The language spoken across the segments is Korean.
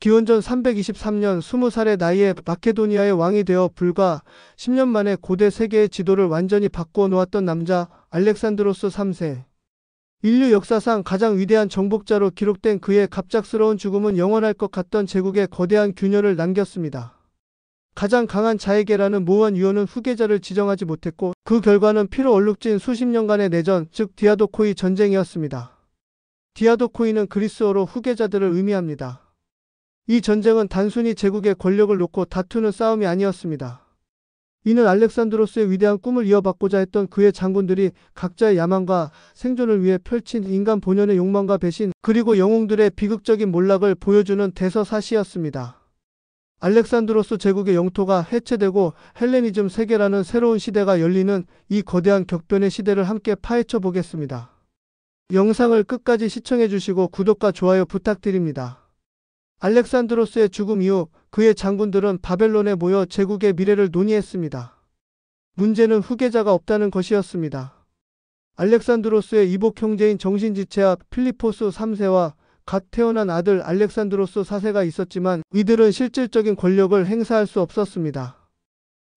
기원전 323년 20살의 나이에 마케도니아의 왕이 되어 불과 10년 만에 고대 세계의 지도를 완전히 바꾸어 놓았던 남자 알렉산드로스 3세. 인류 역사상 가장 위대한 정복자로 기록된 그의 갑작스러운 죽음은 영원할 것 같던 제국에 거대한 균열을 남겼습니다. 가장 강한 자에게라는 모호한 유언은 후계자를 지정하지 못했고 그 결과는 피로 얼룩진 수십 년간의 내전, 즉 디아도코이 전쟁이었습니다. 디아도코이는 그리스어로 후계자들을 의미합니다. 이 전쟁은 단순히 제국의 권력을 놓고 다투는 싸움이 아니었습니다. 이는 알렉산드로스의 위대한 꿈을 이어받고자 했던 그의 장군들이 각자의 야망과 생존을 위해 펼친 인간 본연의 욕망과 배신, 그리고 영웅들의 비극적인 몰락을 보여주는 대서사시였습니다. 알렉산드로스 제국의 영토가 해체되고 헬레니즘 세계라는 새로운 시대가 열리는 이 거대한 격변의 시대를 함께 파헤쳐 보겠습니다. 영상을 끝까지 시청해 주시고 구독과 좋아요 부탁드립니다. 알렉산드로스의 죽음 이후 그의 장군들은 바벨론에 모여 제국의 미래를 논의했습니다. 문제는 후계자가 없다는 것이었습니다. 알렉산드로스의 이복 형제인 정신지체와 필리포스 3세와 갓 태어난 아들 알렉산드로스 4세가 있었지만 이들은 실질적인 권력을 행사할 수 없었습니다.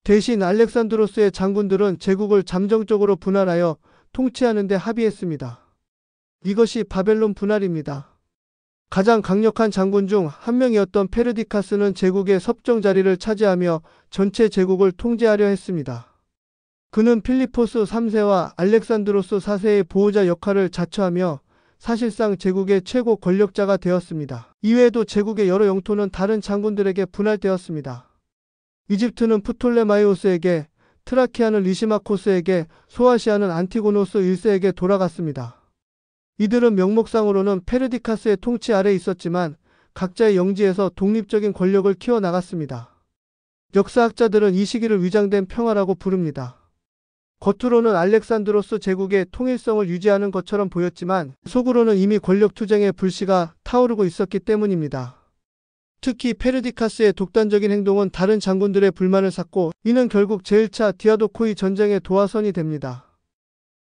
대신 알렉산드로스의 장군들은 제국을 잠정적으로 분할하여 통치하는 데 합의했습니다. 이것이 바벨론 분할입니다. 가장 강력한 장군 중 한 명이었던 페르디카스는 제국의 섭정 자리를 차지하며 전체 제국을 통제하려 했습니다. 그는 필리포스 3세와 알렉산드로스 4세의 보호자 역할을 자처하며 사실상 제국의 최고 권력자가 되었습니다. 이외에도 제국의 여러 영토는 다른 장군들에게 분할되었습니다. 이집트는 프톨레마이오스에게, 트라키아는 리시마코스에게, 소아시아는 안티고노스 1세에게 돌아갔습니다. 이들은 명목상으로는 페르디카스의 통치 아래 있었지만 각자의 영지에서 독립적인 권력을 키워나갔습니다. 역사학자들은 이 시기를 위장된 평화라고 부릅니다. 겉으로는 알렉산드로스 제국의 통일성을 유지하는 것처럼 보였지만 속으로는 이미 권력 투쟁의 불씨가 타오르고 있었기 때문입니다. 특히 페르디카스의 독단적인 행동은 다른 장군들의 불만을 샀고 이는 결국 제1차 디아도코이 전쟁의 도화선이 됩니다.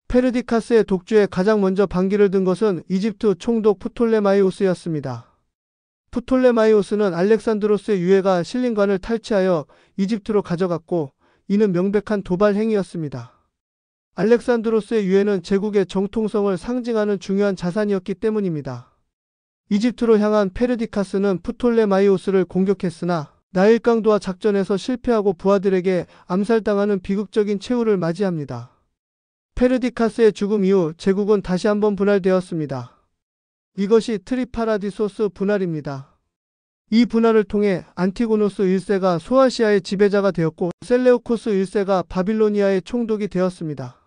페르디카스의 독주에 가장 먼저 반기를 든 것은 이집트 총독 프톨레마이오스였습니다. 프톨레마이오스는 알렉산드로스의 유해가 신림관을 탈취하여 이집트로 가져갔고 이는 명백한 도발 행위였습니다. 알렉산드로스의 유해는 제국의 정통성을 상징하는 중요한 자산이었기 때문입니다. 이집트로 향한 페르디카스는 프톨레마이오스를 공격했으나 나일강도와 작전에서 실패하고 부하들에게 암살당하는 비극적인 최후를 맞이합니다. 페르디카스의 죽음 이후 제국은 다시 한번 분할되었습니다. 이것이 트리파라디소스 분할입니다. 이 분할을 통해 안티고노스 1세가 소아시아의 지배자가 되었고 셀레우코스 1세가 바빌로니아의 총독이 되었습니다.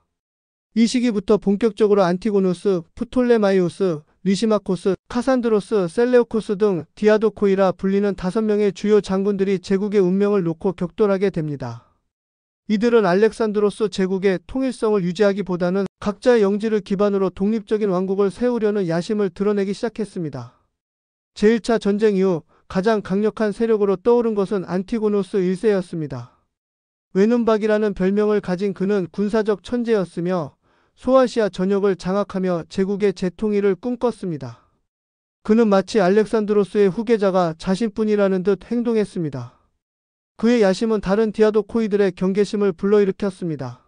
이 시기부터 본격적으로 안티고노스, 프톨레마이오스, 리시마코스, 카산드로스, 셀레우코스 등 디아도코이라 불리는 5명의 주요 장군들이 제국의 운명을 놓고 격돌하게 됩니다. 이들은 알렉산드로스 제국의 통일성을 유지하기보다는 각자의 영지를 기반으로 독립적인 왕국을 세우려는 야심을 드러내기 시작했습니다. 제1차 전쟁 이후 가장 강력한 세력으로 떠오른 것은 안티고노스 1세였습니다. 외눈박이라는 별명을 가진 그는 군사적 천재였으며 소아시아 전역을 장악하며 제국의 재통일을 꿈꿨습니다. 그는 마치 알렉산드로스의 후계자가 자신뿐이라는 듯 행동했습니다. 그의 야심은 다른 디아도코이들의 경계심을 불러일으켰습니다.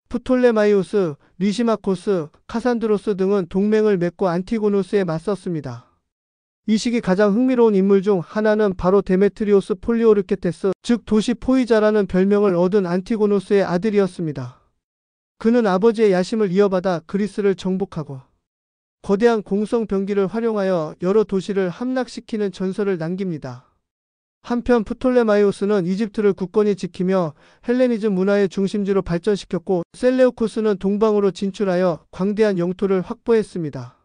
프톨레마이오스, 리시마코스, 카산드로스 등은 동맹을 맺고 안티고노스에 맞섰습니다. 이 시기 가장 흥미로운 인물 중 하나는 바로 데메트리오스 폴리오르케테스, 즉 도시 포이자라는 별명을 얻은 안티고노스의 아들이었습니다. 그는 아버지의 야심을 이어받아 그리스를 정복하고 거대한 공성 병기를 활용하여 여러 도시를 함락시키는 전설을 남깁니다. 한편 프톨레마이오스는 이집트를 굳건히 지키며 헬레니즘 문화의 중심지로 발전시켰고 셀레우코스는 동방으로 진출하여 광대한 영토를 확보했습니다.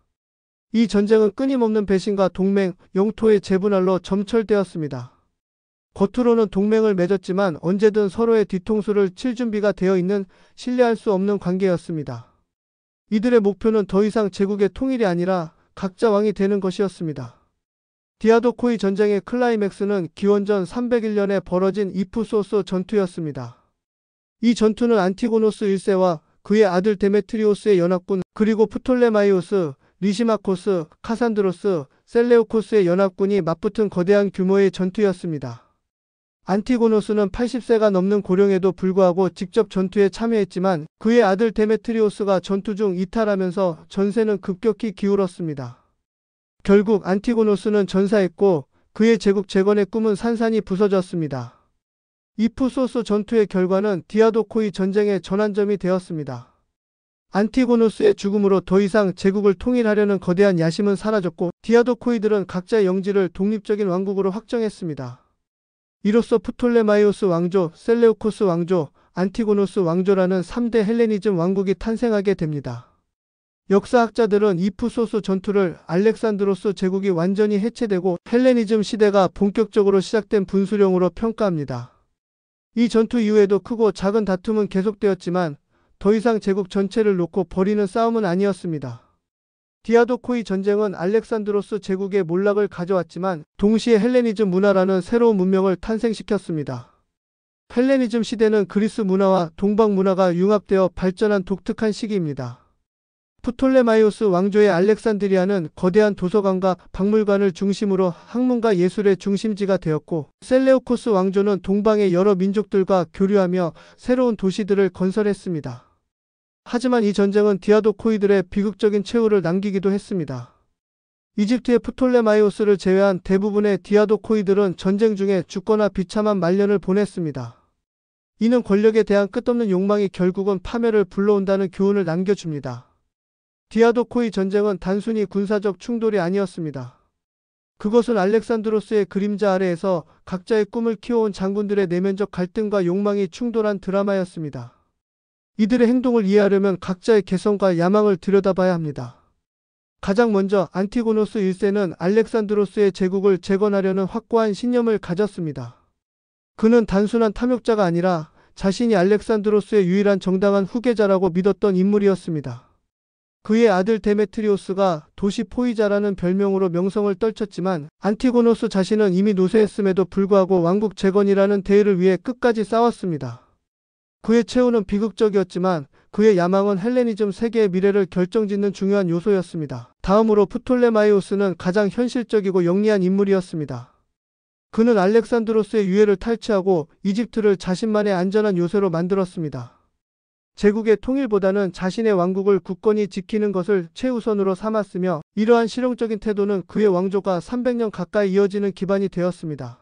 이 전쟁은 끊임없는 배신과 동맹, 영토의 재분할로 점철되었습니다. 겉으로는 동맹을 맺었지만 언제든 서로의 뒤통수를 칠 준비가 되어 있는 신뢰할 수 없는 관계였습니다. 이들의 목표는 더 이상 제국의 통일이 아니라 각자 왕이 되는 것이었습니다. 디아도코이 전쟁의 클라이맥스는 기원전 301년에 벌어진 이프소스 전투였습니다. 이 전투는 안티고노스 1세와 그의 아들 데메트리오스의 연합군 그리고 프톨레마이오스, 리시마코스, 카산드로스, 셀레우코스의 연합군이 맞붙은 거대한 규모의 전투였습니다. 안티고노스는 80세가 넘는 고령에도 불구하고 직접 전투에 참여했지만 그의 아들 데메트리오스가 전투 중 이탈하면서 전세는 급격히 기울었습니다. 결국 안티고노스는 전사했고 그의 제국 재건의 꿈은 산산이 부서졌습니다. 이프소스 전투의 결과는 디아도코이 전쟁의 전환점이 되었습니다. 안티고노스의 죽음으로 더 이상 제국을 통일하려는 거대한 야심은 사라졌고 디아도코이들은 각자의 영지를 독립적인 왕국으로 확정했습니다. 이로써 프톨레마이오스 왕조, 셀레우코스 왕조, 안티고노스 왕조라는 3대 헬레니즘 왕국이 탄생하게 됩니다. 역사학자들은 이프소스 전투를 알렉산드로스 제국이 완전히 해체되고 헬레니즘 시대가 본격적으로 시작된 분수령으로 평가합니다. 이 전투 이후에도 크고 작은 다툼은 계속되었지만 더 이상 제국 전체를 놓고 벌이는 싸움은 아니었습니다. 디아도코이 전쟁은 알렉산드로스 제국의 몰락을 가져왔지만 동시에 헬레니즘 문화라는 새로운 문명을 탄생시켰습니다. 헬레니즘 시대는 그리스 문화와 동방 문화가 융합되어 발전한 독특한 시기입니다. 프톨레마이오스 왕조의 알렉산드리아는 거대한 도서관과 박물관을 중심으로 학문과 예술의 중심지가 되었고 셀레우코스 왕조는 동방의 여러 민족들과 교류하며 새로운 도시들을 건설했습니다. 하지만 이 전쟁은 디아도코이들의 비극적인 최후를 남기기도 했습니다. 이집트의 프톨레마이오스를 제외한 대부분의 디아도코이들은 전쟁 중에 죽거나 비참한 말년을 보냈습니다. 이는 권력에 대한 끝없는 욕망이 결국은 파멸을 불러온다는 교훈을 남겨줍니다. 디아도코이 전쟁은 단순히 군사적 충돌이 아니었습니다. 그것은 알렉산드로스의 그림자 아래에서 각자의 꿈을 키워온 장군들의 내면적 갈등과 욕망이 충돌한 드라마였습니다. 이들의 행동을 이해하려면 각자의 개성과 야망을 들여다봐야 합니다. 가장 먼저 안티고노스 1세는 알렉산드로스의 제국을 재건하려는 확고한 신념을 가졌습니다. 그는 단순한 탐욕자가 아니라 자신이 알렉산드로스의 유일한 정당한 후계자라고 믿었던 인물이었습니다. 그의 아들 데메트리오스가 도시 포위자라는 별명으로 명성을 떨쳤지만 안티고노스 자신은 이미 노쇠했음에도 불구하고 왕국 재건이라는 대의를 위해 끝까지 싸웠습니다. 그의 최후는 비극적이었지만 그의 야망은 헬레니즘 세계의 미래를 결정짓는 중요한 요소였습니다. 다음으로 프톨레마이오스는 가장 현실적이고 영리한 인물이었습니다. 그는 알렉산드로스의 유해를 탈취하고 이집트를 자신만의 안전한 요새로 만들었습니다. 제국의 통일보다는 자신의 왕국을 굳건히 지키는 것을 최우선으로 삼았으며 이러한 실용적인 태도는 그의 왕조가 300년 가까이 이어지는 기반이 되었습니다.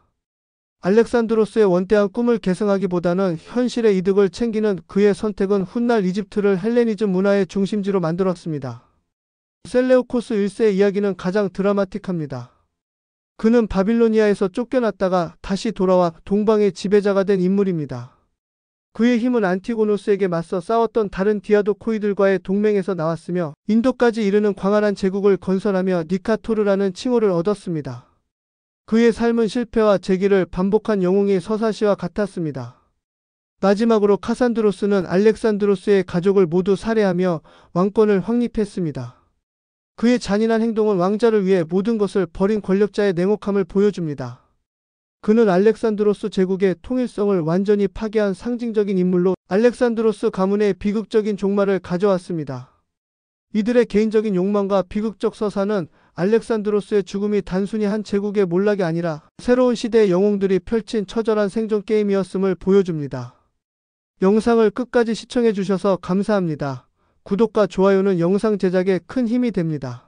알렉산드로스의 원대한 꿈을 계승하기보다는 현실의 이득을 챙기는 그의 선택은 훗날 이집트를 헬레니즘 문화의 중심지로 만들었습니다. 셀레우코스 1세의 이야기는 가장 드라마틱합니다. 그는 바빌로니아에서 쫓겨났다가 다시 돌아와 동방의 지배자가 된 인물입니다. 그의 힘은 안티고노스에게 맞서 싸웠던 다른 디아도코이들과의 동맹에서 나왔으며 인도까지 이르는 광활한 제국을 건설하며 니카토르라는 칭호를 얻었습니다. 그의 삶은 실패와 재기를 반복한 영웅의 서사시와 같았습니다. 마지막으로 카산드로스는 알렉산드로스의 가족을 모두 살해하며 왕권을 확립했습니다. 그의 잔인한 행동은 왕자를 위해 모든 것을 버린 권력자의 냉혹함을 보여줍니다. 그는 알렉산드로스 제국의 통일성을 완전히 파괴한 상징적인 인물로 알렉산드로스 가문의 비극적인 종말을 가져왔습니다. 이들의 개인적인 욕망과 비극적 서사는 알렉산드로스의 죽음이 단순히 한 제국의 몰락이 아니라 새로운 시대의 영웅들이 펼친 처절한 생존 게임이었음을 보여줍니다. 영상을 끝까지 시청해 주셔서 감사합니다. 구독과 좋아요는 영상 제작에 큰 힘이 됩니다.